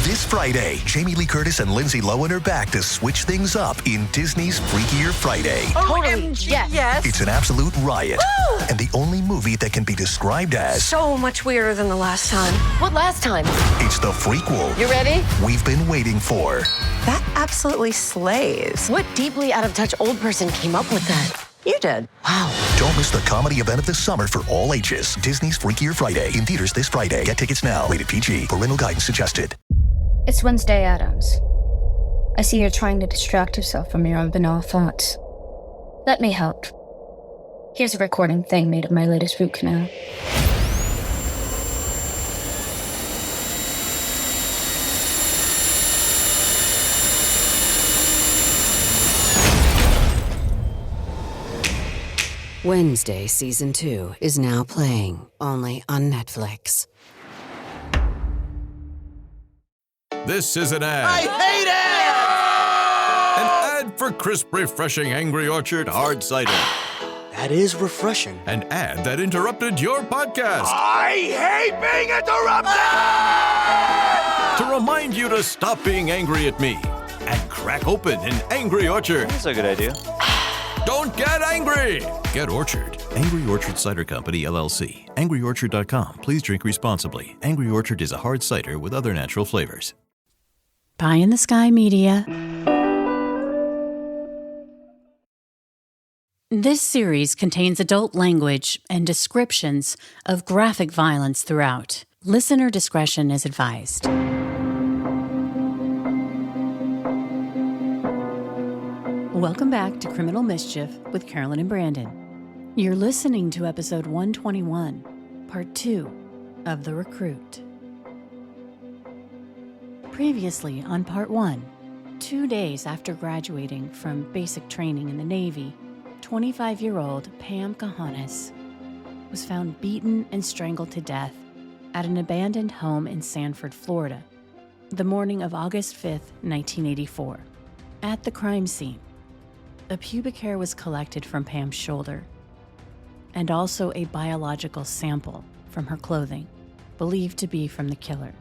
This Friday, Jamie Lee Curtis and Lindsay Lohan are back to switch things up in Disney's Freakier Friday. Totally, yes. It's an absolute riot, and the only movie that can be described as So much weirder than the last time. What last time? it's the frequel You ready? we've been waiting for. That absolutely slays. What deeply out-of-touch old person came up with that? You did. Wow. Don't miss the comedy event of the summer for all ages. Disney's Freakier Friday in theaters this Friday. Get tickets now. Rated PG. Parental guidance suggested. It's Wednesday Addams. I see you're trying to distract yourself from your own banal thoughts. Let me help. Here's a recording thing made of my latest root canal. Wednesday Season 2 is now playing only on Netflix. This is an ad. I hate it! An ad for crisp, refreshing Angry Orchard hard cider. That is refreshing. An ad that interrupted your podcast. I hate being interrupted! To remind you to stop being angry at me and crack open an Angry Orchard. That's a good idea. Don't get angry! Get Orchard. Angry Orchard Cider Company, LLC. AngryOrchard.com. Please drink responsibly. Angry Orchard is a hard cider with other natural flavors. Pie in the Sky Media. This series contains adult language and descriptions of graphic violence throughout. Listener discretion is advised. Welcome back to Criminal Mischief with Carolyn and Brandon. You're listening to episode 121, part 2 of The Recruit. Previously on part 1, 2 days after graduating from basic training in the Navy, 25-year-old Pam Cajones was found beaten and strangled to death at an abandoned home in Sanford, Florida, the morning of August 5th, 1984. At the crime scene, a pubic hair was collected from Pam's shoulder, and also a biological sample from her clothing, believed to be from the killer.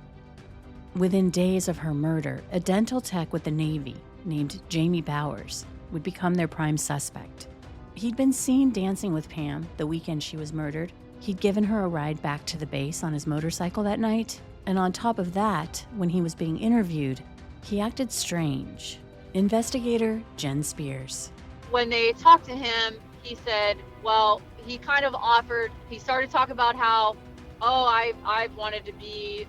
Within days of her murder, a dental tech with the Navy named Jamie Bowers would become their prime suspect. He'd been seen dancing with Pam the weekend she was murdered. He'd given her a ride back to the base on his motorcycle that night, and on top of that, when he was being interviewed, he acted strange. Investigator Jen Spears. When they talked to him, he said, well, he kind of offered, he started talking about how, I've wanted to be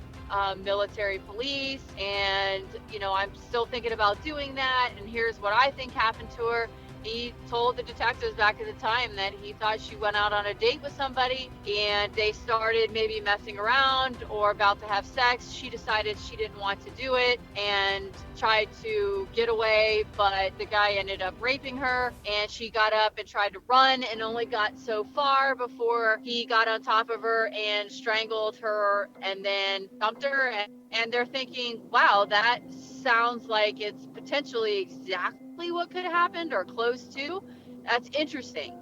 military police, and, I'm still thinking about doing that, and here's what I think happened to her. He told the detectives back at the time that he thought she went out on a date with somebody and they started maybe messing around or about to have sex. She decided she didn't want to do it and tried to get away, but the guy ended up raping her, and she got up and tried to run and only got so far before he got on top of her and strangled her and then dumped her. And they're thinking, wow, that sounds like it's potentially exactly what could have happened or close to. That's interesting.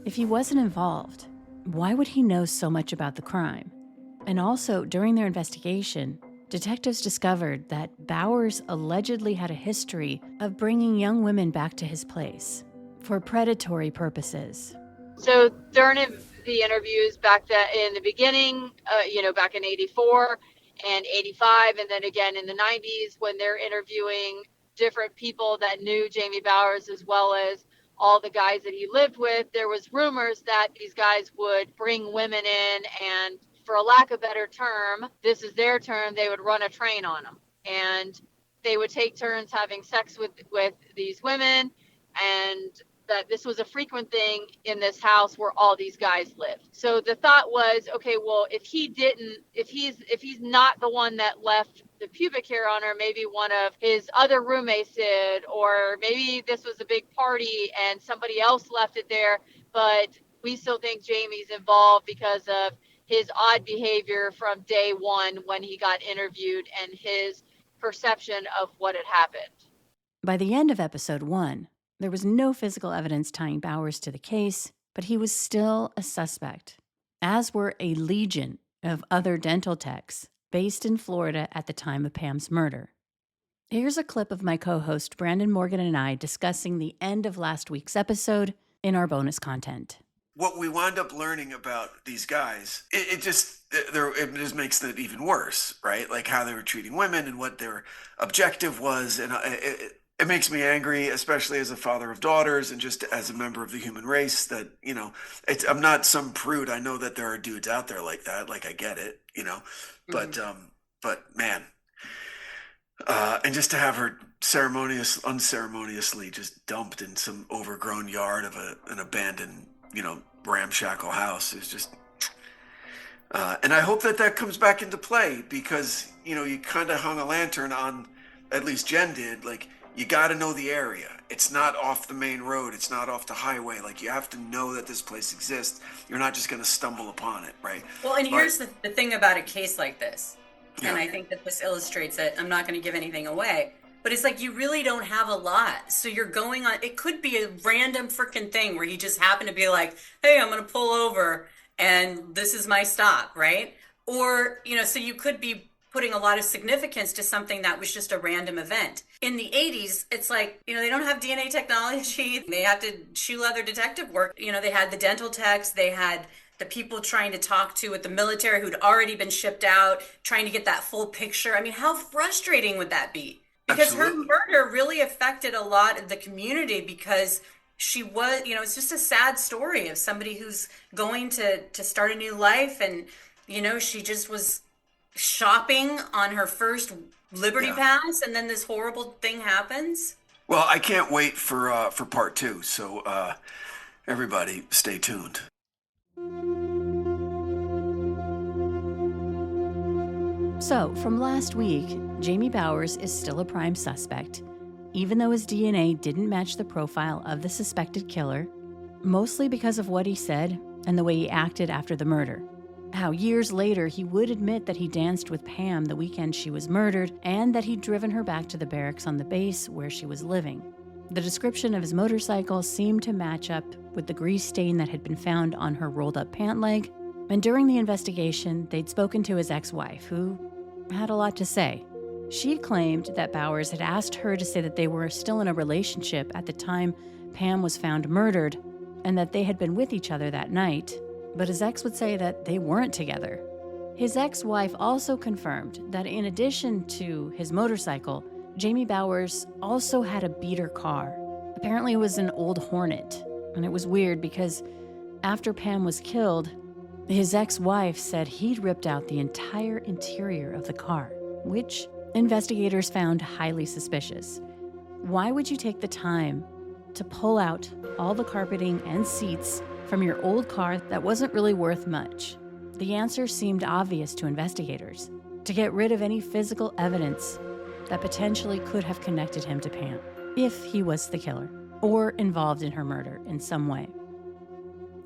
If he wasn't involved, why would he know so much about the crime? And also, during their investigation, detectives discovered that Bowers allegedly had a history of bringing young women back to his place for predatory purposes. So during the interviews back in the beginning, back in 84 and 85, and then again in the 90s when they're interviewing different people that knew Jamie Bowers as well as all the guys that he lived with, there was rumors that these guys would bring women in and, for a lack of a better term, this is their term, they would run a train on them. And they would take turns having sex with these women, and that this was a frequent thing in this house where all these guys lived. So the thought was, okay, well, if he's not the one that left the pubic hair on her, maybe one of his other roommates did, or maybe this was a big party and somebody else left it there, but we still think Jamie's involved because of his odd behavior from day one when he got interviewed and his perception of what had happened. By the end of episode 1, there was no physical evidence tying Bowers to the case, but he was still a suspect, as were a legion of other dental techs based in Florida at the time of Pam's murder. Here's a clip of my co-host Brandon Morgan and I discussing the end of last week's episode in our bonus content. What we wound up learning about these guys, it just makes it even worse, right? Like how they were treating women and what their objective was. And it makes me angry, especially as a father of daughters and just as a member of the human race that, I'm not some prude. I know that there are dudes out there like that. Like I get it, but man, and just to have her unceremoniously just dumped in some overgrown yard of an abandoned, ramshackle house is just, and I hope that comes back into play because, you kind of hung a lantern on, at least Jen did, like, you got to know the area. It's not off the main road. It's not off the highway. Like, you have to know that this place exists. You're not just going to stumble upon it, right? Well, and here's the thing about a case like this, and I think that this illustrates it. I'm not going to give anything away. But it's like you really don't have a lot. So you're going on, it could be a random freaking thing where you just happen to be like, hey, I'm going to pull over and this is my stop, right? Or, so you could be putting a lot of significance to something that was just a random event. In the 80s, it's like, they don't have DNA technology. They have to shoe leather detective work. They had the dental techs, they had the people trying to talk to with the military who'd already been shipped out, trying to get that full picture. I mean, how frustrating would that be? Because Absolutely. Her murder really affected a lot of the community because she was, it's just a sad story of somebody who's going to start a new life. And, she just was shopping on her first Liberty Pass and then this horrible thing happens. Well, I can't wait for part 2. So everybody stay tuned. So, from last week, Jamie Bowers is still a prime suspect, even though his DNA didn't match the profile of the suspected killer, mostly because of what he said and the way he acted after the murder. How years later he would admit that he danced with Pam the weekend she was murdered and that he'd driven her back to the barracks on the base where she was living. The description of his motorcycle seemed to match up with the grease stain that had been found on her rolled-up pant leg, and during the investigation, they'd spoken to his ex-wife, who had a lot to say. She claimed that Bowers had asked her to say that they were still in a relationship at the time Pam was found murdered and that they had been with each other that night, but his ex would say that they weren't together. His ex-wife also confirmed that in addition to his motorcycle, Jamie Bowers also had a beater car. Apparently it was an old Hornet, and it was weird because after Pam was killed, his ex-wife said he'd ripped out the entire interior of the car, which investigators found highly suspicious. Why would you take the time to pull out all the carpeting and seats from your old car that wasn't really worth much? The answer seemed obvious to investigators: to get rid of any physical evidence that potentially could have connected him to Pam, if he was the killer, or involved in her murder in some way.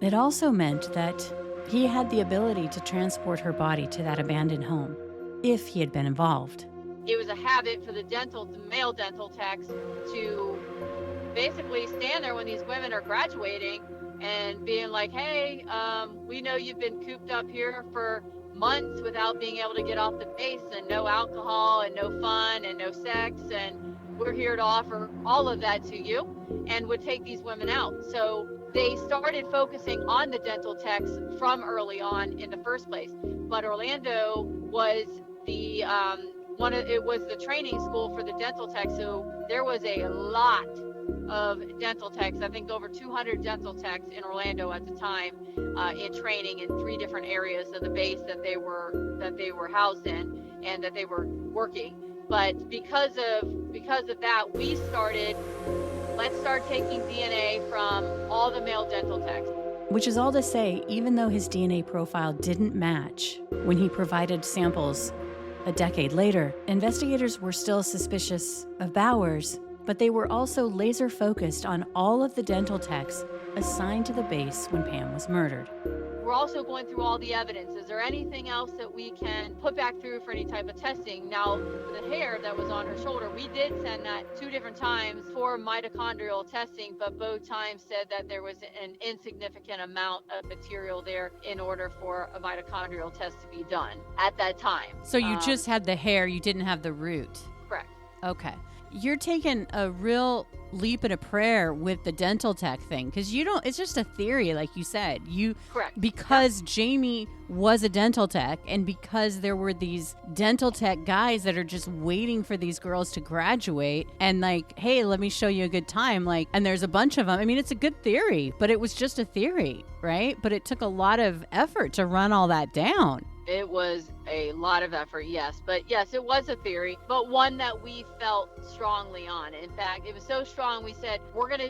It also meant that he had the ability to transport her body to that abandoned home, if he had been involved. It was a habit for the male dental techs to basically stand there when these women are graduating and being like, hey, we know you've been cooped up here for months without being able to get off the base, and no alcohol and no fun and no sex, and we're here to offer all of that to you, and would take these women out. So they started focusing on the dental techs from early on in the first place. But Orlando was the the training school for the dental techs, so there was a lot of dental techs. I think over 200 dental techs in Orlando at the time, in training in 3 different areas of the base that they were housed in and that they were working. But because of that, we started, let's start taking DNA from all the male dental techs. Which is all to say, even though his DNA profile didn't match when he provided samples a decade later, investigators were still suspicious of Bowers, but they were also laser focused on all of the dental techs assigned to the base when Pam was murdered. we're also going through all the evidence. Is there anything else that we can put back through for any type of testing? Now, the hair that was on her shoulder, we did send that 2 different times for mitochondrial testing, but both times said that there was an insignificant amount of material there in order for a mitochondrial test to be done at that time. So you just had the hair, you didn't have the root. Correct. Okay. You're taking a real leap and a prayer with the dental tech thing, because it's just a theory, like you said. Correct. Because Jamie was a dental tech, and because there were these dental tech guys that are just waiting for these girls to graduate and like, hey, let me show you a good time. Like, and there's a bunch of them. I mean, it's a good theory, but it was just a theory, right? But it took a lot of effort to run all that down. It was a lot of effort, yes. But yes, it was a theory, but one that we felt strongly on. In fact, it was so strong we said we're gonna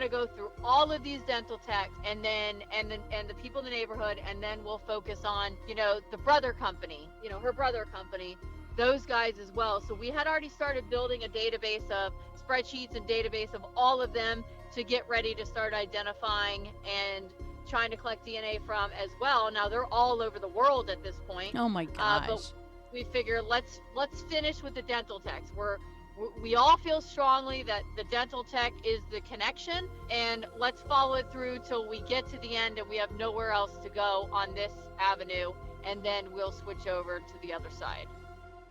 go through all of these dental techs and the people in the neighborhood, and then we'll focus on, the brother company, her brother company, those guys as well. So we had already started building a database of spreadsheets and database of all of them to get ready to start identifying and trying to collect DNA from as well. Now they're all over the world at this point. Oh my gosh. But we figure let's finish with the dental techs. We all feel strongly that the dental tech is the connection, and let's follow it through till we get to the end and we have nowhere else to go on this avenue, and then we'll switch over to the other side.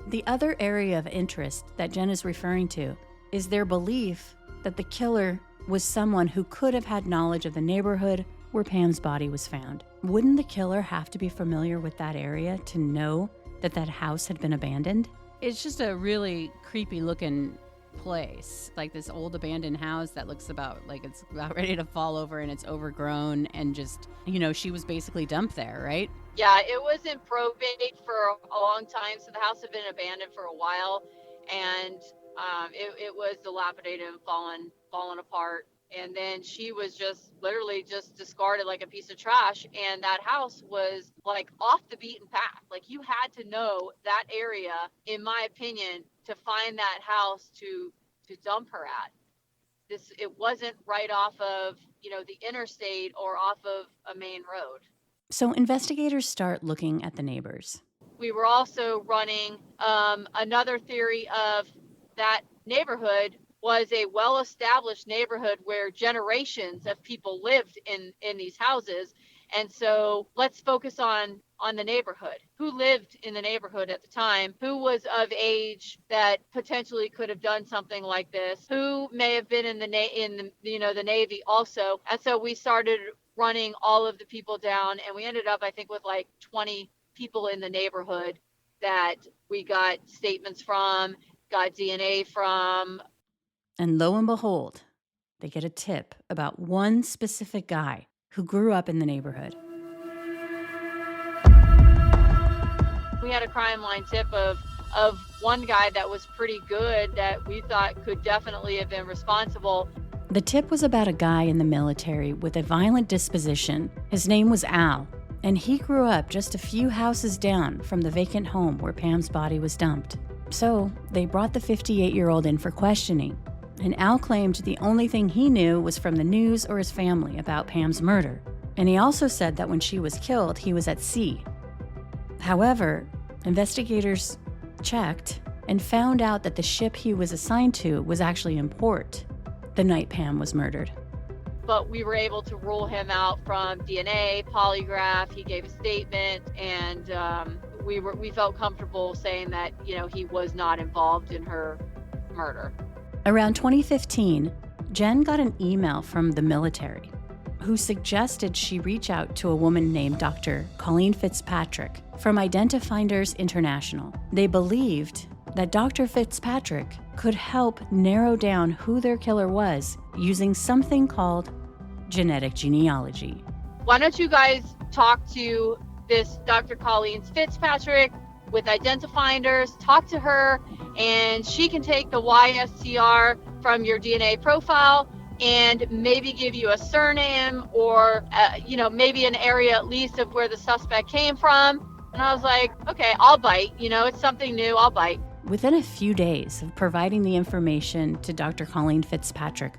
The other area of interest that Jen is referring to is their belief that the killer was someone who could have had knowledge of the neighborhood where Pam's body was found. Wouldn't the killer have to be familiar with that area to know that that house had been abandoned? It's just a really creepy looking place, like this old abandoned house that looks about like it's about ready to fall over and it's overgrown, and just, she was basically dumped there, right? Yeah, it was in probate for a long time, so the house had been abandoned for a while, and it was dilapidated and fallen apart. And then she was just literally just discarded like a piece of trash. And that house was like off the beaten path. Like, you had to know that area, in my opinion, to find that house to dump her at. It wasn't right off of, the interstate or off of a main road. So investigators start looking at the neighbors. We were also running another theory of that neighborhood was a well-established neighborhood where generations of people lived in these houses. And so let's focus on the neighborhood. Who lived in the neighborhood at the time? Who was of age that potentially could have done something like this? Who may have been in the Navy also? And so we started running all of the people down, and we ended up, I think, with like 20 people in the neighborhood that we got statements from, got DNA from. And lo and behold, they get a tip about one specific guy who grew up in the neighborhood. We had a crime line tip of one guy that was pretty good that we thought could definitely have been responsible. The tip was about a guy in the military with a violent disposition. His name was Al, and he grew up just a few houses down from the vacant home where Pam's body was dumped. So they brought the 58-year-old in for questioning. And Al claimed the only thing he knew was from the news or his family about Pam's murder. And he also said that when she was killed, he was at sea. However, investigators checked and found out that the ship he was assigned to was actually in port the night Pam was murdered. But we were able to rule him out from DNA, polygraph. He gave a statement, and we felt comfortable saying that, he was not involved in her murder. Around 2015, Jen got an email from the military who suggested she reach out to a woman named Dr. Colleen Fitzpatrick from Identifinders International. They believed that Dr. Fitzpatrick could help narrow down who their killer was using something called genetic genealogy. Why don't you guys talk to this Dr. Colleen Fitzpatrick with Identifinders, talk to her, and she can take the YSTR from your DNA profile and maybe give you a surname or, maybe an area at least of where the suspect came from. And I was like, okay, I'll bite. It's something new, I'll bite. Within a few days of providing the information to Dr. Colleen Fitzpatrick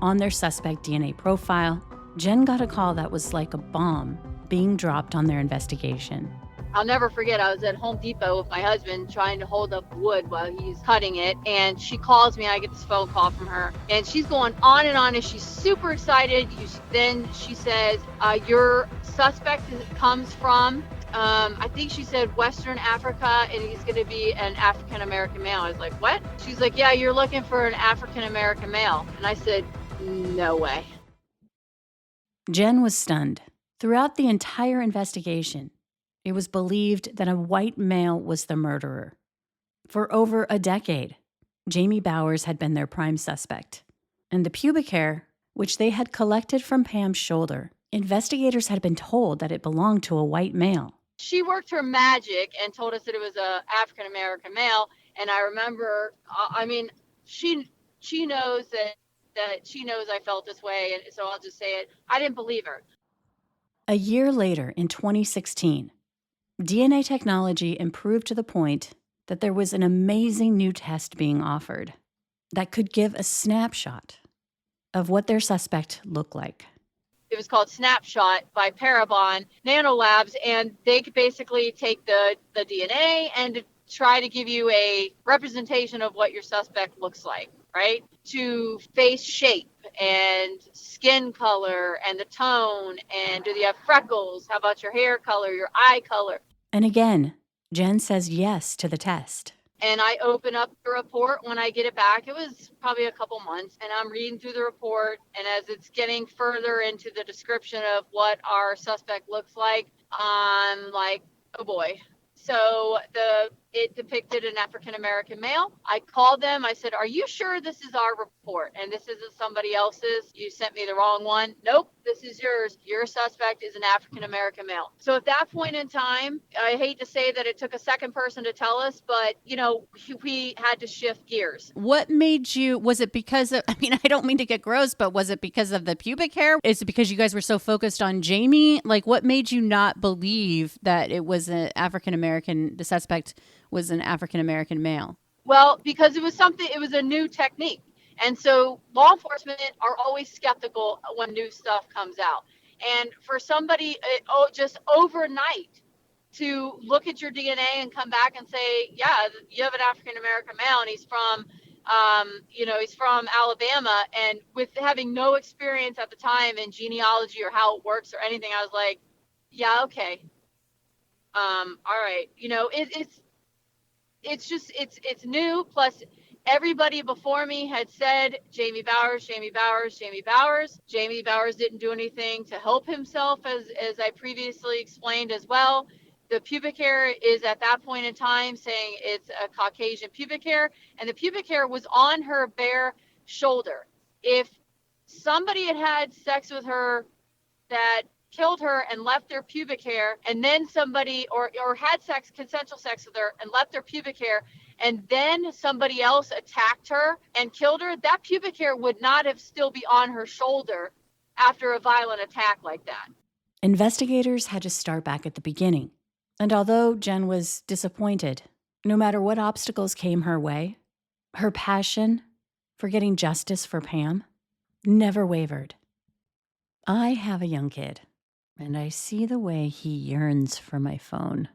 on their suspect DNA profile, Jen got a call that was like a bomb being dropped on their investigation. I'll never forget, I was at Home Depot with my husband trying to hold up wood while he's cutting it, and she calls me. I get this phone call from her, and she's going on and on, and she's super excited. Then she says, your suspect comes from, I think she said Western Africa, and he's going to be an African-American male. I was like, what? She's like, yeah, you're looking for an African-American male. And I said, no way. Jen was stunned. Throughout the entire investigation, it was believed that a white male was the murderer. For over a decade, Jamie Bowers had been their prime suspect. And the pubic hair, which they had collected from Pam's shoulder, investigators had been told that it belonged to a white male. She worked her magic and told us that it was an African-American male. And I remember, she knows that she knows I felt this way. And so I'll just say it. I didn't believe her. A year later, in 2016, DNA technology improved to the point that there was an amazing new test being offered that could give a snapshot of what their suspect looked like. It was called Snapshot by Parabon Nanolabs, and they could basically take the DNA and try to give you a representation of what your suspect looks like, right? To face shape and skin color and the tone, and do they have freckles? How about your hair color, your eye color? And again, Jen says yes to the test. And I open up the report when I get it back. It was probably a couple months, and I'm reading through the report. And as it's getting further into the description of what our suspect looks like, I'm like, oh boy. So it depicted an African-American male. I called them. I said, are you sure this is our report and this isn't somebody else's? You sent me the wrong one. Nope, this is yours. Your suspect is an African-American male. So at that point in time, I hate to say that it took a second person to tell us, but, we had to shift gears. What made you, was it because of, I don't mean to get gross, but was it because of the pubic hair? Is it because you guys were so focused on Jamie? Like, what made you not believe that it was an African-American, the suspect was an African-American male? Well, because it was a new technique. And so law enforcement are always skeptical when new stuff comes out. And for somebody just overnight to look at your DNA and come back and say, yeah, you have an African-American male and he's from Alabama, and with having no experience at the time in genealogy or how it works or anything, I was like, yeah, okay. All right. It's new. Plus, everybody before me had said Jamie Bowers. Jamie Bowers didn't do anything to help himself, as I previously explained as well. The pubic hair is at that point in time saying it's a Caucasian pubic hair, and the pubic hair was on her bare shoulder. If somebody had had sex with her that killed her and left their pubic hair, and then somebody or had consensual sex with her and left their pubic hair, and then somebody else attacked her and killed her, that pubic hair would not have still be on her shoulder after a violent attack like that. Investigators had to start back at the beginning. And although Jen was disappointed, no matter what obstacles came her way, her passion for getting justice for Pam never wavered. I have a young kid, and I see the way he yearns for my phone.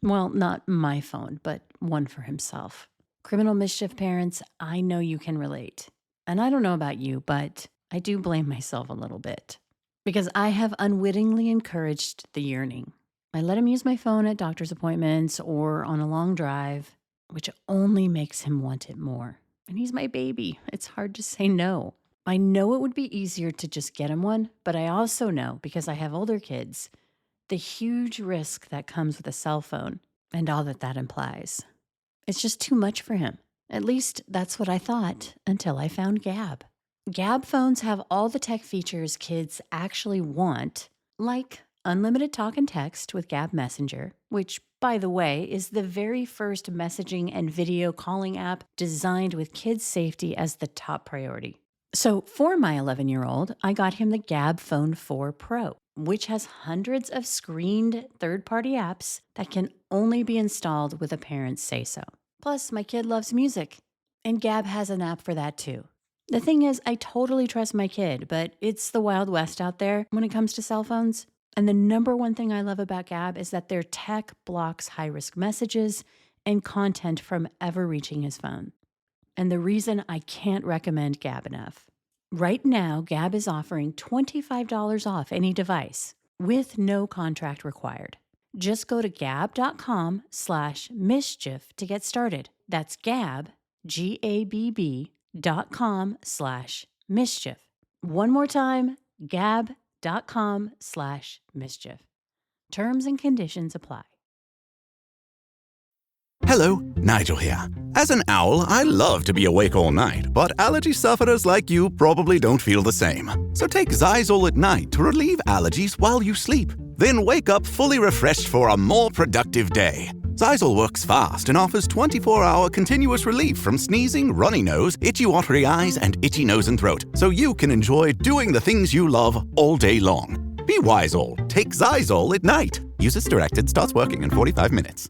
Well, not my phone, but one for himself. Criminal mischief parents, I know you can relate. And I don't know about you, but I do blame myself a little bit. Because I have unwittingly encouraged the yearning. I let him use my phone at doctor's appointments or on a long drive, which only makes him want it more. And he's my baby. It's hard to say no. I know it would be easier to just get him one, but I also know, because I have older kids, the huge risk that comes with a cell phone and all that implies. It's just too much for him. At least that's what I thought until I found Gab. Gab phones have all the tech features kids actually want, like unlimited talk and text with Gab Messenger, which, by the way, is the very first messaging and video calling app designed with kids' safety as the top priority. So for my 11-year-old, I got him the Gab Phone 4 Pro, which has hundreds of screened third-party apps that can only be installed with a parent's say-so. Plus, my kid loves music, and Gab has an app for that too. The thing is, I totally trust my kid, but it's the Wild West out there when it comes to cell phones. And the number one thing I love about Gab is that their tech blocks high-risk messages and content from ever reaching his phone. And the reason I can't recommend Gab enough. Right now, Gab is offering $25 off any device with no contract required. Just go to gab.com/mischief to get started. That's Gab, GABB.com/mischief. One more time, gab.com/mischief. Terms and conditions apply. Hello, Nigel here. As an owl, I love to be awake all night, but allergy sufferers like you probably don't feel the same. So take Zysol at night to relieve allergies while you sleep. Then wake up fully refreshed for a more productive day. Zysol works fast and offers 24-hour continuous relief from sneezing, runny nose, itchy watery eyes, and itchy nose and throat, so you can enjoy doing the things you love all day long. Be Wisol. Take Zysol at night. Use as directed. Starts working in 45 minutes.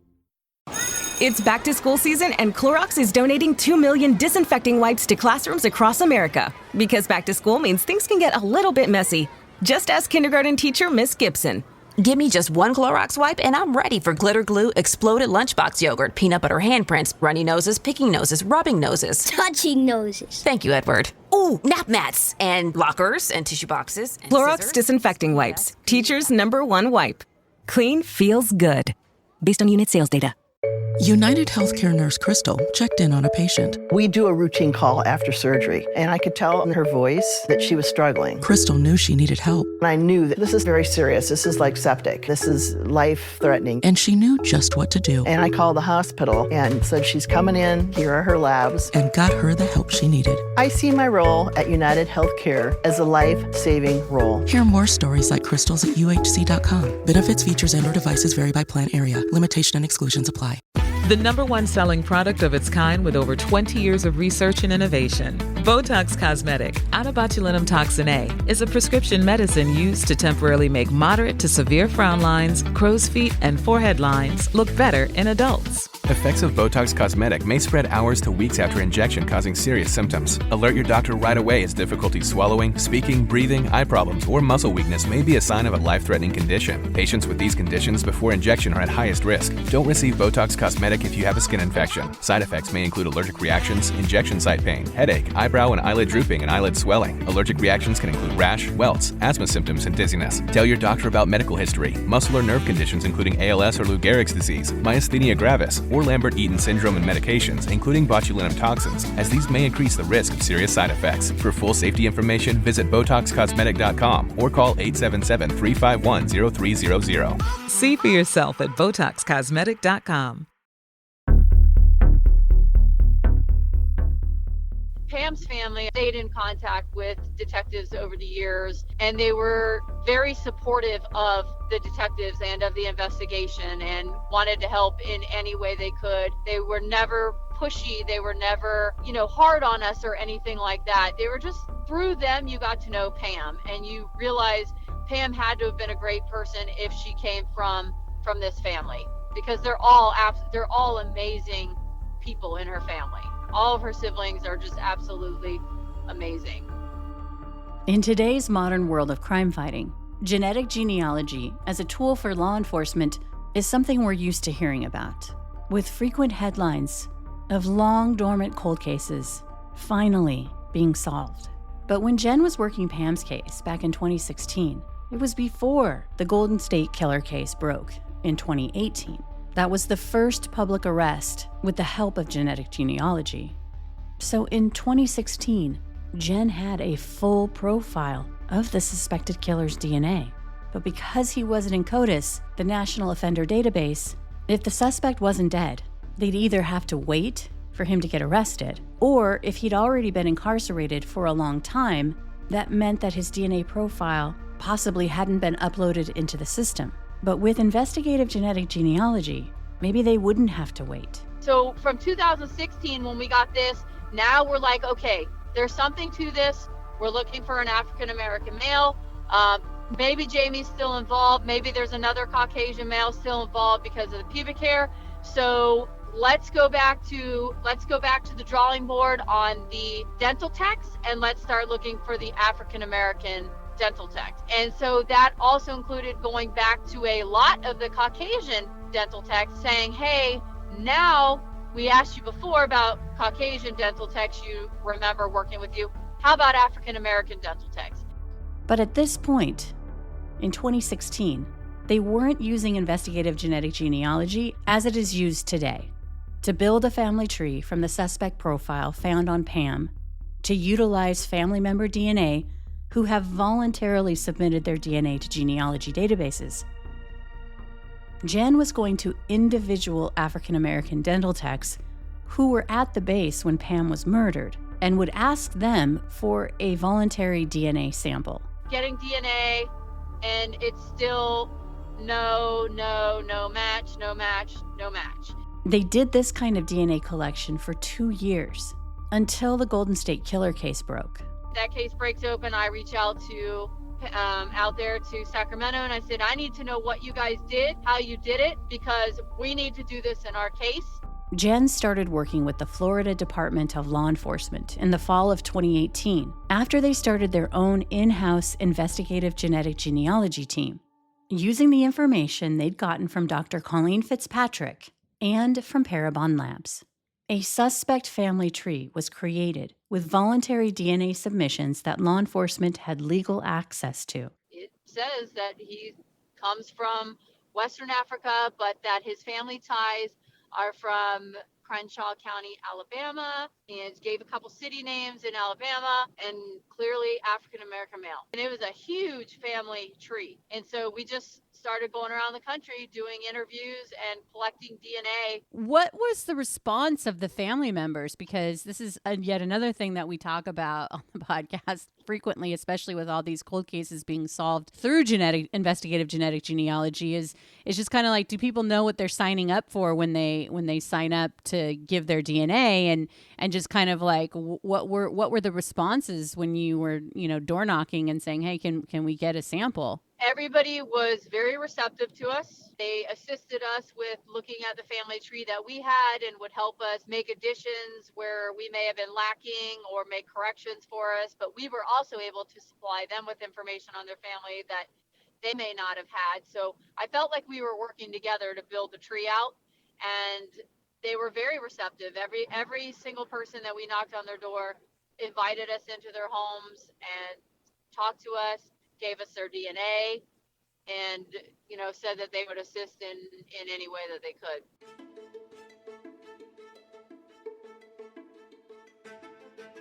It's back to school season, and Clorox is donating 2 million disinfecting wipes to classrooms across America. Because back to school means things can get a little bit messy. Just ask kindergarten teacher Miss Gibson. Give me just one Clorox wipe and I'm ready for glitter glue, exploded lunchbox yogurt, peanut butter handprints, runny noses, picking noses, rubbing noses. Touching noses. Thank you, Edward. Ooh, nap mats and lockers and tissue boxes. And Clorox scissors. disinfecting wipes. Teacher's #1 wipe. Clean feels good. Based on unit sales data. United Healthcare nurse Crystal checked in on a patient. We do a routine call after surgery, and I could tell in her voice that she was struggling. Crystal knew she needed help. And I knew that this is very serious. This is like septic. This is life-threatening. And she knew just what to do. And I called the hospital and said, she's coming in. Here are her labs. And got her the help she needed. I see my role at United Healthcare as a life-saving role. Hear more stories like Crystal's at uhc.com. Benefits, features, and/or devices vary by plan area. Limitation and exclusions apply. The #1 selling product of its kind with over 20 years of research and innovation. Botox Cosmetic, onabotulinum toxin A, is a prescription medicine used to temporarily make moderate to severe frown lines, crow's feet, and forehead lines look better in adults. Effects of Botox Cosmetic may spread hours to weeks after injection, causing serious symptoms. Alert your doctor right away as difficulty swallowing, speaking, breathing, eye problems, or muscle weakness may be a sign of a life-threatening condition. Patients with these conditions before injection are at highest risk. Don't receive Botox Cosmetic if you have a skin infection. Side effects may include allergic reactions, injection site pain, headache, eyebrow and eyelid drooping, and eyelid swelling. Allergic reactions can include rash, welts, asthma symptoms, and dizziness. Tell your doctor about medical history, muscle or nerve conditions including ALS or Lou Gehrig's disease, myasthenia gravis, or Lambert-Eaton syndrome and medications, including botulinum toxins, as these may increase the risk of serious side effects. For full safety information, visit BotoxCosmetic.com or call 877-351-0300. See for yourself at BotoxCosmetic.com. Pam's family stayed in contact with detectives over the years, and they were very supportive of the detectives and of the investigation and wanted to help in any way they could. They were never pushy. They were never, hard on us or anything like that. They were just, through them, you got to know Pam, and you realize Pam had to have been a great person if she came from this family, because they're all amazing people in her family. All of her siblings are just absolutely amazing. In today's modern world of crime fighting, genetic genealogy as a tool for law enforcement is something we're used to hearing about, with frequent headlines of long dormant cold cases finally being solved. But when Jen was working Pam's case back in 2016, it was before the Golden State Killer case broke in 2018. That was the first public arrest with the help of genetic genealogy. So in 2016, Jen had a full profile of the suspected killer's DNA. But because he wasn't in CODIS, the National Offender Database, if the suspect wasn't dead, they'd either have to wait for him to get arrested, or if he'd already been incarcerated for a long time, that meant that his DNA profile possibly hadn't been uploaded into the system. But with investigative genetic genealogy, maybe they wouldn't have to wait. So from 2016, when we got this, now we're like, okay, there's something to this. We're looking for an African-American male. Maybe Jamie's still involved. Maybe there's another Caucasian male still involved because of the pubic hair. So let's go back to the drawing board on the dental techs, and let's start looking for the African-American dental techs. And so that also included going back to a lot of the Caucasian dental techs saying, hey, now we asked you before about Caucasian dental techs you remember working with you. How about African American dental techs? But at this point, in 2016, they weren't using investigative genetic genealogy as it is used today to build a family tree from the suspect profile found on Pam, to utilize family member DNA who have voluntarily submitted their DNA to genealogy databases. Jen was going to individual African American dental techs who were at the base when Pam was murdered and would ask them for a voluntary DNA sample. Getting DNA, and it's still no match. They did this kind of DNA collection for 2 years until the Golden State Killer case broke. That case breaks open. I reach out to out there to Sacramento, and I said, I need to know what you guys did, how you did it, because we need to do this in our case. Jen started working with the Florida Department of Law Enforcement in the fall of 2018 after they started their own in-house investigative genetic genealogy team, using the information they'd gotten from Dr. Colleen Fitzpatrick and from Parabon Labs. A suspect family tree was created with voluntary DNA submissions that law enforcement had legal access to. It says that he comes from Western Africa, but that his family ties are from Crenshaw County, Alabama, and gave a couple city names in Alabama, and clearly African-American male. And it was a huge family tree. And so we just started going around the country doing interviews and collecting DNA. What was the response of the family members? Because this is yet another thing that we talk about on the podcast frequently, especially with all these cold cases being solved through investigative genetic genealogy, is just kind of like, do people know what they're signing up for when they sign up to give their DNA, and just kind of like what were the responses when you were door knocking and saying, hey, can we get a sample? Everybody was very receptive to us. They assisted us with looking at the family tree that we had and would help us make additions where we may have been lacking or make corrections for us. But we were also able to supply them with information on their family that they may not have had. So I felt like we were working together to build the tree out, and they were very receptive. Every single person that we knocked on their door invited us into their homes and talked to us, gave us their DNA, and said that they would assist in any way that they could.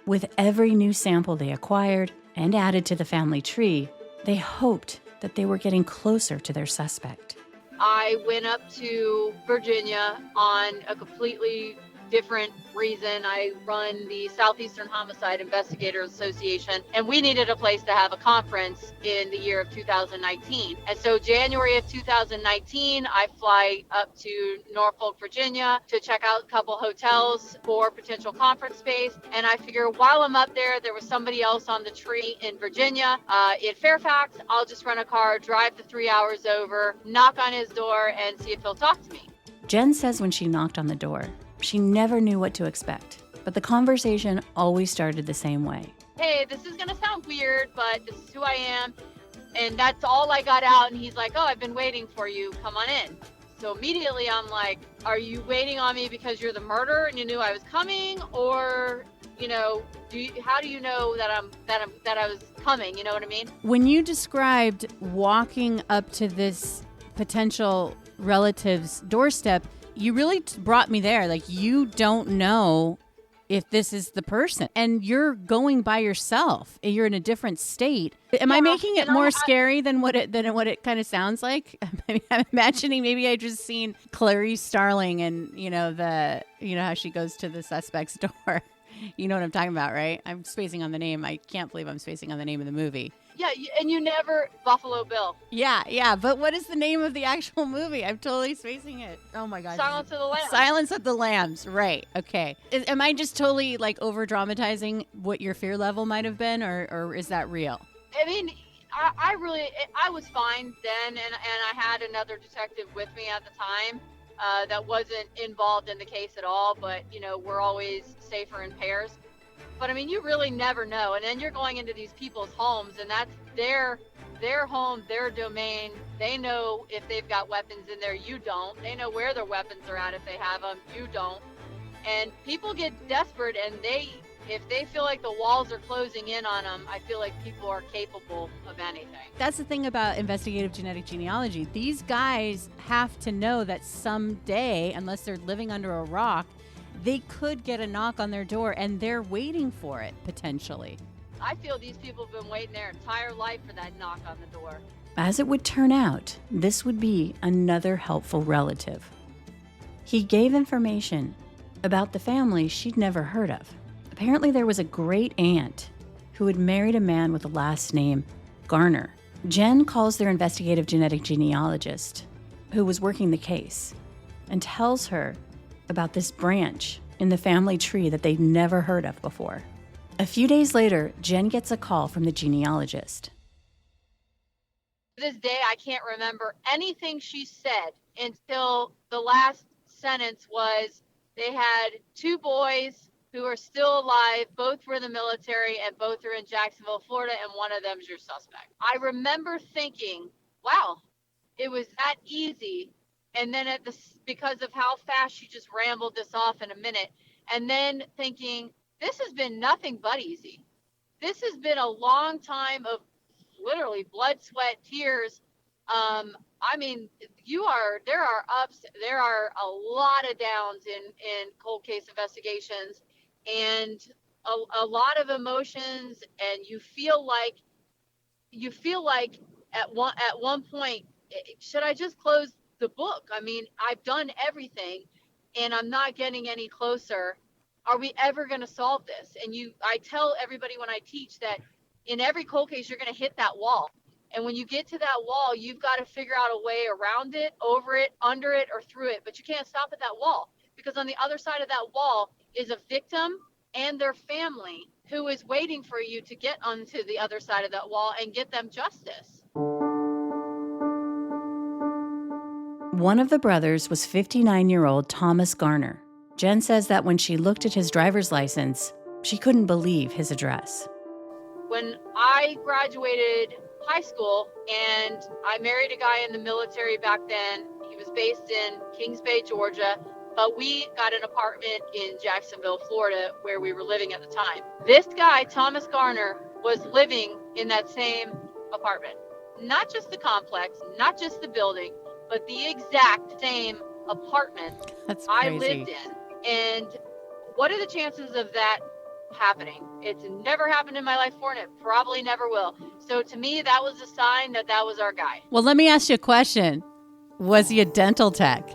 With every new sample they acquired and added to the family tree, they hoped that they were getting closer to their suspect. I went up to Virginia on a completely different reason. I run the Southeastern Homicide Investigators Association, and we needed a place to have a conference in the year of 2019. And so January of 2019, I fly up to Norfolk, Virginia to check out a couple hotels for potential conference space. And I figure while I'm up there was somebody else on the tree in Virginia. In Fairfax, I'll just rent a car, drive the 3 hours over, knock on his door, and see if he'll talk to me. Jen says when she knocked on the door, she never knew what to expect, but the conversation always started the same way. Hey, this is going to sound weird, but this is who I am. And that's all I got out. And he's like, oh, I've been waiting for you. Come on in. So immediately I'm like, are you waiting on me because you're the murderer and you knew I was coming? Or, how do you know that I was coming? You know what I mean? When you described walking up to this potential relative's doorstep, you really brought me there. Like, you don't know if this is the person, and you're going by yourself. You're in a different state. Am I making it more scary than what it kind of sounds like? I mean, I'm imagining maybe I just seen Clarice Starling and how she goes to the suspect's door. You know what I'm talking about, right? I'm spacing on the name. I can't believe I'm spacing on the name of the movie. Yeah, and you never Buffalo Bill. Yeah, but what is the name of the actual movie? I'm totally spacing it. Oh my God. Silence of the Lambs. Silence of the Lambs, right. Okay. Am I just totally like over dramatizing what your fear level might have been, or is that real? I mean, I was fine then, and I had another detective with me at the time that wasn't involved in the case at all, but we're always safer in pairs. But I mean, you really never know. And then you're going into these people's homes, and that's their home, their domain. They know if they've got weapons in there, you don't. They know where their weapons are at if they have them, you don't. And people get desperate, and if they feel like the walls are closing in on them, I feel like people are capable of anything. That's the thing about investigative genetic genealogy. These guys have to know that someday, unless they're living under a rock, they could get a knock on their door, and they're waiting for it, potentially. I feel these people have been waiting their entire life for that knock on the door. As it would turn out, this would be another helpful relative. He gave information about the family she'd never heard of. Apparently, there was a great aunt who had married a man with the last name Garner. Jen calls their investigative genetic genealogist, who was working the case, and tells her about this branch in the family tree that they'd never heard of before. A few days later, Jen gets a call from the genealogist. To this day, I can't remember anything she said until the last sentence was, they had 2 boys who are still alive, both were in the military, and both are in Jacksonville, Florida, and one of them is your suspect. I remember thinking, wow, it was that easy. And then because of how fast she just rambled this off in a minute, and then thinking, this has been nothing but easy. This has been a long time of literally blood, sweat, tears. I mean, there are ups, there are a lot of downs in cold case investigations, and a lot of emotions, and you feel like at one point, should I just close the book? I mean, I've done everything, and I'm not getting any closer. Are we ever going to solve this? And I tell everybody when I teach that in every cold case, you're going to hit that wall. And when you get to that wall, you've got to figure out a way around it, over it, under it, or through it. But you can't stop at that wall, because on the other side of that wall is a victim and their family who is waiting for you to get onto the other side of that wall and get them justice. One of the brothers was 59-year-old Thomas Garner. Jen says that when she looked at his driver's license, she couldn't believe his address. When I graduated high school and I married a guy in the military back then, he was based in Kings Bay, Georgia, but we got an apartment in Jacksonville, Florida, where we were living at the time. This guy, Thomas Garner, was living in that same apartment. Not just the complex, not just the building, but the exact same apartment I lived in. And what are the chances of that happening? It's never happened in my life before, and it probably never will. So to me, that was a sign that was our guy. Well, let me ask you a question. Was he a dental tech?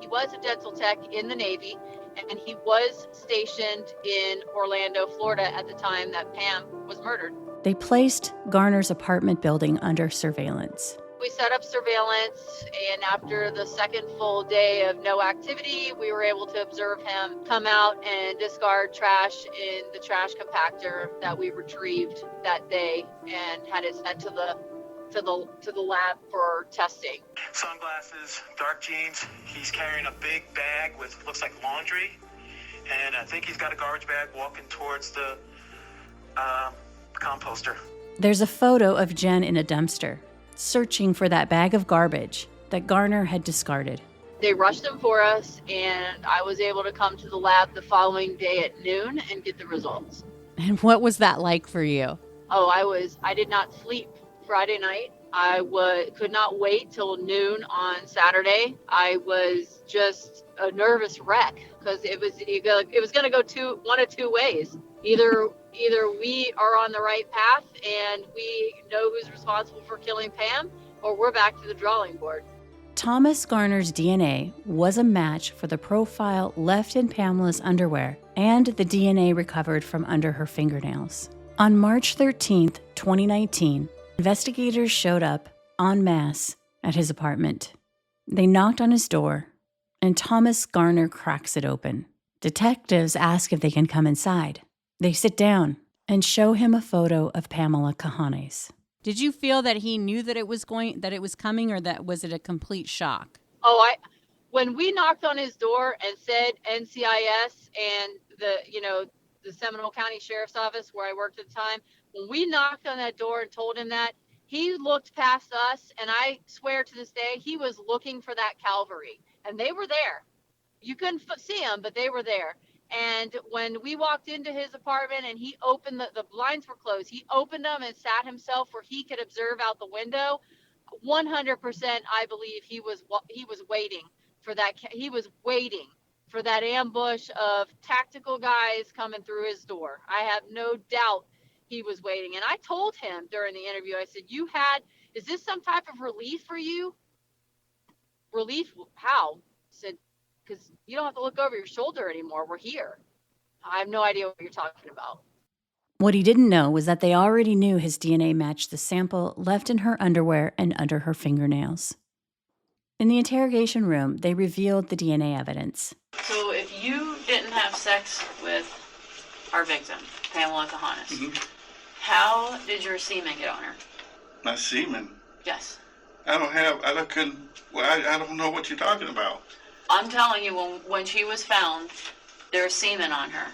He was a dental tech in the Navy, and he was stationed in Orlando, Florida at the time that Pam was murdered. They placed Garner's apartment building under surveillance. We set up surveillance, and after the second full day of no activity, we were able to observe him come out and discard trash in the trash compactor that we retrieved that day and had it sent to the lab for testing. Sunglasses, dark jeans. He's carrying a big bag with looks like laundry, and I think he's got a garbage bag walking towards the composter. There's a photo of Jen in a dumpster, searching for that bag of garbage that Garner had discarded. They rushed them for us, and I was able to come to the lab the following day at noon and get the results. And what was that like for you? Oh, I did not sleep Friday night. I could not wait till noon on Saturday. I was just a nervous wreck because it was going to go one of two ways. Either we are on the right path and we know who's responsible for killing Pam, or we're back to the drawing board. Thomas Garner's DNA was a match for the profile left in Pamela's underwear and the DNA recovered from under her fingernails. On March 13th, 2019, investigators showed up en masse at his apartment. They knocked on his door, and Thomas Garner cracks it open. Detectives ask if they can come inside. They sit down and show him a photo of Pamela Cajones. Did you feel that he knew that it was coming, or that was it a complete shock? When we knocked on his door and said NCIS and the Seminole County Sheriff's Office where I worked at the time. When we knocked on that door and told him that, he looked past us, and I swear to this day, he was looking for that Calvary, and they were there. You couldn't see them, but they were there. And when we walked into his apartment and he opened the blinds were closed, he opened them and sat himself where he could observe out the window. 100%, I believe he was waiting for that. He was waiting for that ambush of tactical guys coming through his door. I have no doubt he was waiting. And I told him during the interview, I said, is this some type of relief for you? Relief? How? I said, because you don't have to look over your shoulder anymore. We're here. I have no idea what you're talking about. What he didn't know was that they already knew his DNA matched the sample left in her underwear and under her fingernails. In the interrogation room, they revealed the DNA evidence. So if you didn't have sex with our victim, Pamela Kahanis, how did your semen get on her? My semen? Yes. I don't know what you're talking about. I'm telling you, when she was found, there's semen on her,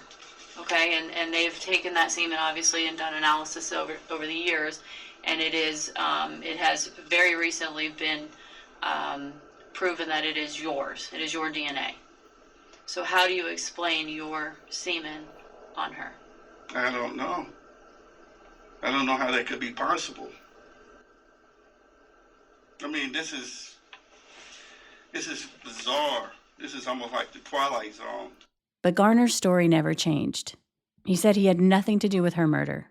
okay? And they've taken that semen, obviously, and done analysis over the years, and it has very recently been proven that it is yours. It is your DNA. So how do you explain your semen on her? I don't know. I don't know how that could be possible. I mean, this is bizarre. This is almost like the Twilight Zone. But Garner's story never changed. He said he had nothing to do with her murder.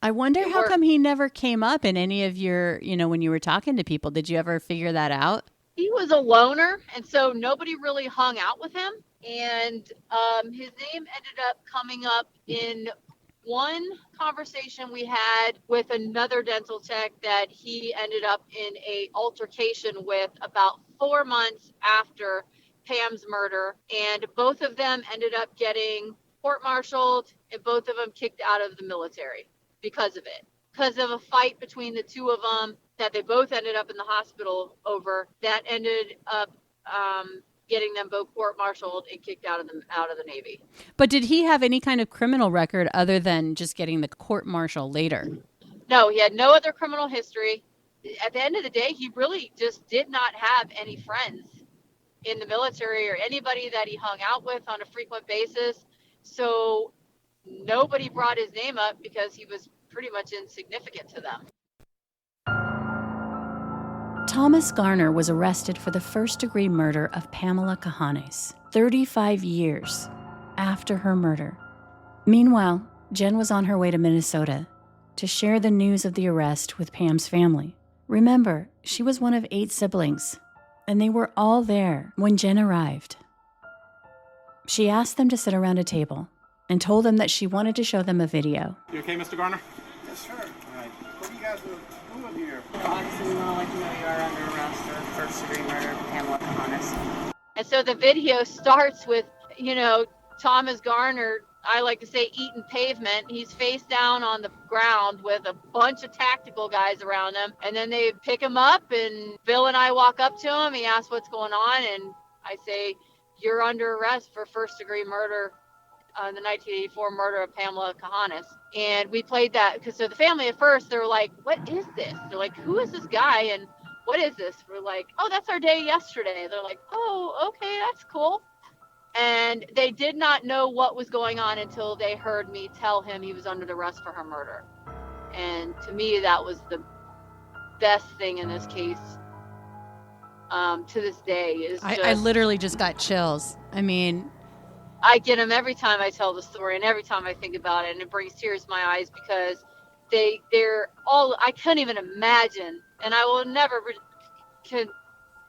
I wonder how come he never came up in any of your, when you were talking to people. Did you ever figure that out? He was a loner, and so nobody really hung out with him. And his name ended up coming up in one conversation we had with another dental tech that he ended up in a altercation with about 4 months after Pam's murder. And both of them ended up getting court-martialed, and both of them kicked out of the military because of it. Because of a fight between the two of them that they both ended up in the hospital over, that ended up getting them both court-martialed and kicked out of the Navy. But did he have any kind of criminal record other than just getting the court-martial later? No, he had no other criminal history. At the end of the day, he really just did not have any friends in the military or anybody that he hung out with on a frequent basis. So nobody brought his name up because he was pretty much insignificant to them. Thomas Garner was arrested for the first-degree murder of Pamela Kahanis, 35 years after her murder. Meanwhile, Jen was on her way to Minnesota to share the news of the arrest with Pam's family. Remember, she was one of 8 siblings, and they were all there when Jen arrived. She asked them to sit around a table and told them that she wanted to show them a video. You okay, Mr. Garner? Yes, sir. All right. What are you guys doing here? Obviously, we want to let you know you are under arrest for first-degree murder of Pamela Kahanis. And so the video starts with, Thomas Garner, I like to say, eating pavement. He's face down on the ground with a bunch of tactical guys around him. And then they pick him up, and Bill and I walk up to him. He asks what's going on, and I say, you're under arrest for first-degree murder, the 1984 murder of Pamela Kahanis. And we played that because so the family at first, they were like, what is this? They're like, who is this guy? And what is this? We're like, oh, that's our day yesterday. They're like, oh, okay, that's cool. And they did not know what was going on until they heard me tell him he was under arrest for her murder. And to me, that was the best thing in this case to this day. Is I literally just got chills. I mean, I get them every time I tell the story and every time I think about it, and it brings tears to my eyes because they're all, I couldn't even imagine, and I will never can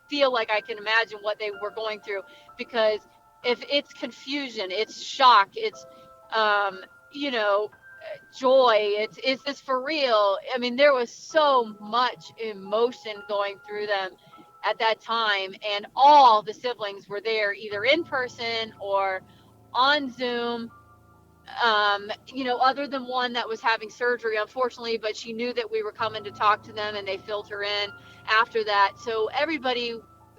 feel like I can imagine what they were going through, because if it's confusion, it's shock, it's joy, is this for real? I mean, there was so much emotion going through them at that time, and all the siblings were there either in person or on Zoom, other than one that was having surgery, unfortunately, but she knew that we were coming to talk to them, and they filled her in after that. So everybody,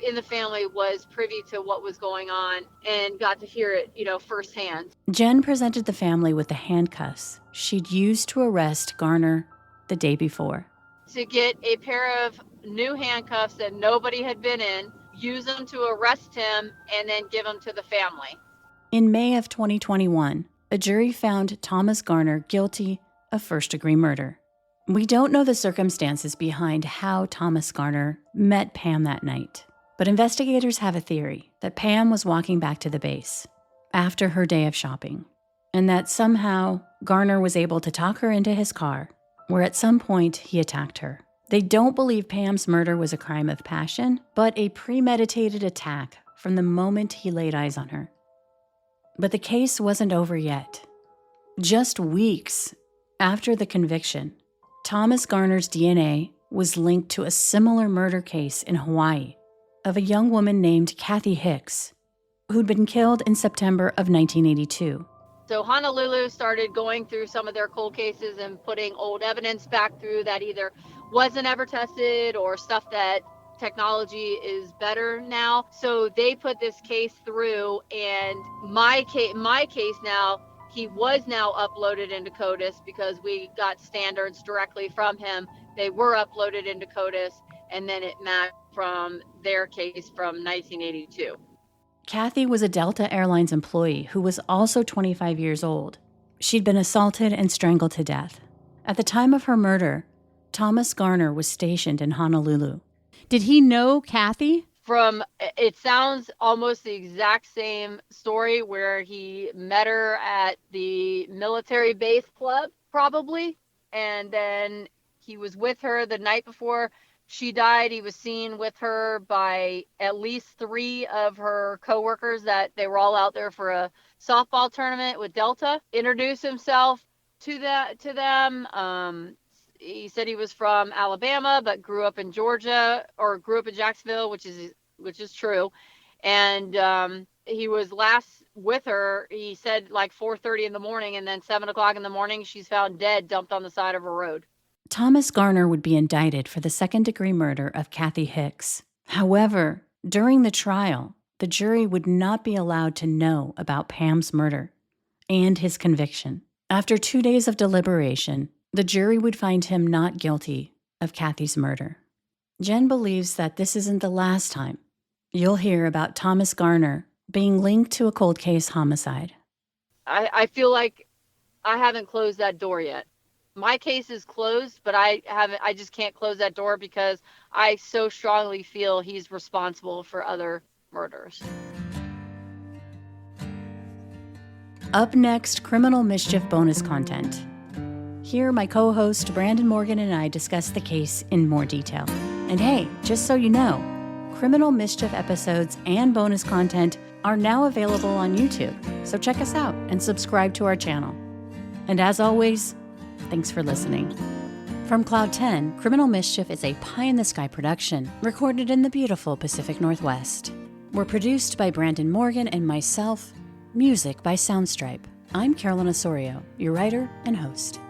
in the family was privy to what was going on and got to hear it, firsthand. Jen presented the family with the handcuffs she'd used to arrest Garner the day before. To get a pair of new handcuffs that nobody had been in, use them to arrest him, and then give them to the family. In May of 2021, a jury found Thomas Garner guilty of first-degree murder. We don't know the circumstances behind how Thomas Garner met Pam that night, but investigators have a theory that Pam was walking back to the base after her day of shopping, and that somehow Garner was able to talk her into his car, where at some point he attacked her. They don't believe Pam's murder was a crime of passion, but a premeditated attack from the moment he laid eyes on her. But the case wasn't over yet. Just weeks after the conviction, Thomas Garner's DNA was linked to a similar murder case in Hawaii of a young woman named Kathy Hicks, who'd been killed in September of 1982. So Honolulu started going through some of their cold cases and putting old evidence back through that either wasn't ever tested or stuff that technology is better now. So they put this case through, and my case now, he was now uploaded into CODIS because we got standards directly from him. They were uploaded into CODIS, and then it matched from their case from 1982. Kathy was a Delta Airlines employee who was also 25 years old. She'd been assaulted and strangled to death. At the time of her murder, Thomas Garner was stationed in Honolulu. Did he know Kathy? It sounds almost the exact same story where he met her at the military base club, probably. And then he was with her the night before she died. He was seen with her by at least 3 of her coworkers that they were all out there for a softball tournament with Delta. Introduced himself to them. He said he was from Alabama, but grew up in Georgia, or grew up in Jacksonville, which is true. And he was last with her, he said, like 4:30 in the morning, and then 7 o'clock in the morning, she's found dead, dumped on the side of a road. Thomas Garner would be indicted for the second-degree murder of Kathy Hicks. However, during the trial, the jury would not be allowed to know about Pam's murder and his conviction. After 2 days of deliberation, the jury would find him not guilty of Kathy's murder. Jen believes that this isn't the last time you'll hear about Thomas Garner being linked to a cold case homicide. I feel like I haven't closed that door yet. My case is closed, but I just can't close that door because I so strongly feel he's responsible for other murders. Up next, criminal mischief bonus content. Here, my co-host Brandon Morgan and I discuss the case in more detail. And hey, just so you know, criminal mischief episodes and bonus content are now available on YouTube, so check us out and subscribe to our channel. And as always, thanks for listening. From Cloud 10, Criminal Mischief is a pie-in-the-sky production recorded in the beautiful Pacific Northwest. We're produced by Brandon Morgan and myself, music by Soundstripe. I'm Carolyn Osorio, your writer and host.